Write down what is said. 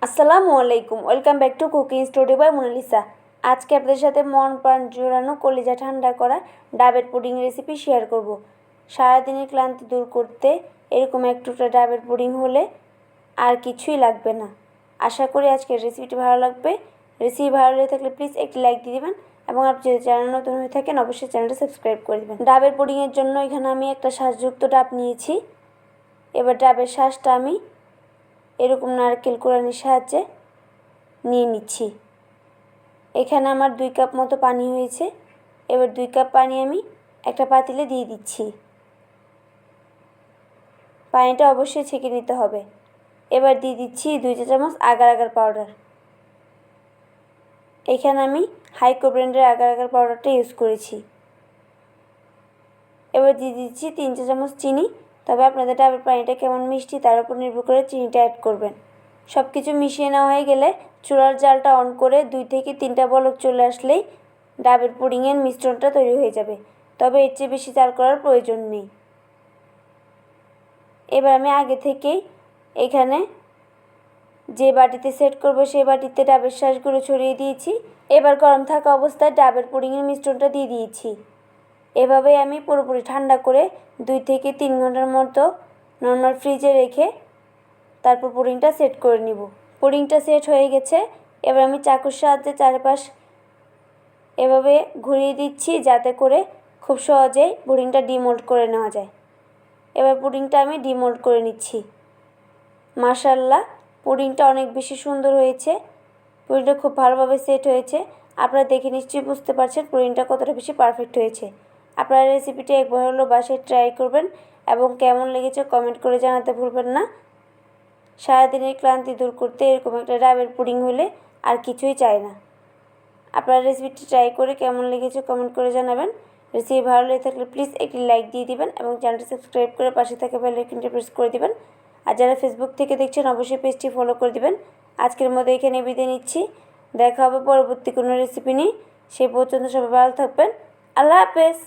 আসসালামু আলাইকুম, welcome back to cooking studio by Munalisa. আজকে আপনাদের সাথে মন প্রাণ জোড়ানো কলিজা ঠান্ডা করা ডাবের পুডিং রেসিপি শেয়ার করব। সারাদিনের ক্লান্তি দূর করতে এরকম এক টুকরা ডাবের পুডিং হলে আর কিছুই লাগবে না। আশা করি আজকের রেসিপিটি ভালো লাগবে। রেসিপি ভালো লেগে থাকলে প্লিজ একটি লাইক দিয়ে দেবেন এবং আপনি যদি চ্যানেল নতুন হয়ে থাকেন অবশ্যই চ্যানেলটা সাবস্ক্রাইব করে দেবেন। ডাবের পুডিংয়ের জন্য এখানে আমি একটা শ্বাসযুক্ত ডাব নিয়েছি। এবার ডাবের শ্বাসটা আমি এরকম নারকেল কোড়ানির সাহায্যে নিয়ে নিচ্ছি। এখানে আমার 2 কাপ মতো পানি হয়েছে। এবার 2 কাপ পানি আমি একটা পাতিলে দিয়ে দিচ্ছি। পানিটা অবশ্যই ছেঁকে নিতে হবে। এবার দিয়ে দিচ্ছি 2 চা চামচ আগার আগার পাউডার। এখানে আমি হাইকো ব্র্যান্ডের আগার আগার পাউডারটা ইউজ করেছি। এবার দিয়ে দিচ্ছি 3 চা চামচ চিনি। তবে আপনাদের ডাবের পানিটা কেমন মিষ্টি তার উপর নির্ভর করে চিনিটা অ্যাড করবেন। সব কিছু মিশিয়ে নেওয়া হয়ে গেলে চুলার জালটা অন করে 2 থেকে 3টা বলক চলে আসলেই ডাবের পুডিংয়ের মিশ্রণটা তৈরি হয়ে যাবে। তবে এর চেয়ে বেশি জাল করার প্রয়োজন নেই। এবার আমি আগে থেকেই এখানে যে বাটিতে সেট করব সেই বাটিতে ডাবের শ্বাসগুলো ছড়িয়ে দিয়েছি। এবার গরম থাকা অবস্থায় ডাবের পুডিংয়ের মিশ্রণটা দিয়ে দিয়েছি। এভাবে আমি পুরোপুরি ঠান্ডা করে 2 থেকে 3 ঘন্টার মতো নর্মাল ফ্রিজে রেখে তারপর পুডিংটা সেট করে নিব। পুডিংটা সেট হয়ে গেছে। এবার আমি চাকুর সাহায্যে চারপাশ এভাবে ঘুরিয়ে দিচ্ছি যাতে করে খুব সহজেই পুডিংটা ডিমোল্ড করে নেওয়া যায়। এবার পুডিংটা আমি ডিমোল্ড করে নিচ্ছি। মাশাআল্লাহ, পুডিংটা অনেক বেশি সুন্দর হয়েছে। পুডিংটা খুব ভালোভাবে সেট হয়েছে। আপনারা দেখে নিশ্চয়ই বুঝতে পারছেন পুডিংটা কতটা বেশি পারফেক্ট হয়েছে। আপনারা রেসিপিটি একবার হলেও বাসায় ট্রাই করবেন এবং কেমন লেগেছে কমেন্ট করে জানাতে ভুলবেন না। সারাদিনের ক্লান্তি দূর করতে এরকম একটা ডাবের পুডিং হলে আর কিছুই চাই না। আপনারা রেসিপিটি ট্রাই করে কেমন লেগেছে কমেন্ট করে জানাবেন। রেসিপি ভালো লেগে থাকলে প্লিজ একটি লাইক দিয়ে দিবেন এবং চ্যানেলটি সাবস্ক্রাইব করে পাশে থাকা বেল আইকনটি প্রেস করে দিবেন। আর যারা ফেসবুক থেকে দেখছেন অবশ্যই পেজটি ফলো করে দিবেন। আজকের মতো এখানে বিদায় নিচ্ছি। দেখা হবে পরবর্তী কোনো রেসিপি নিয়ে। সেই পর্যন্ত সবাই ভালো থাকবেন। আল্লাহ হাফেজ।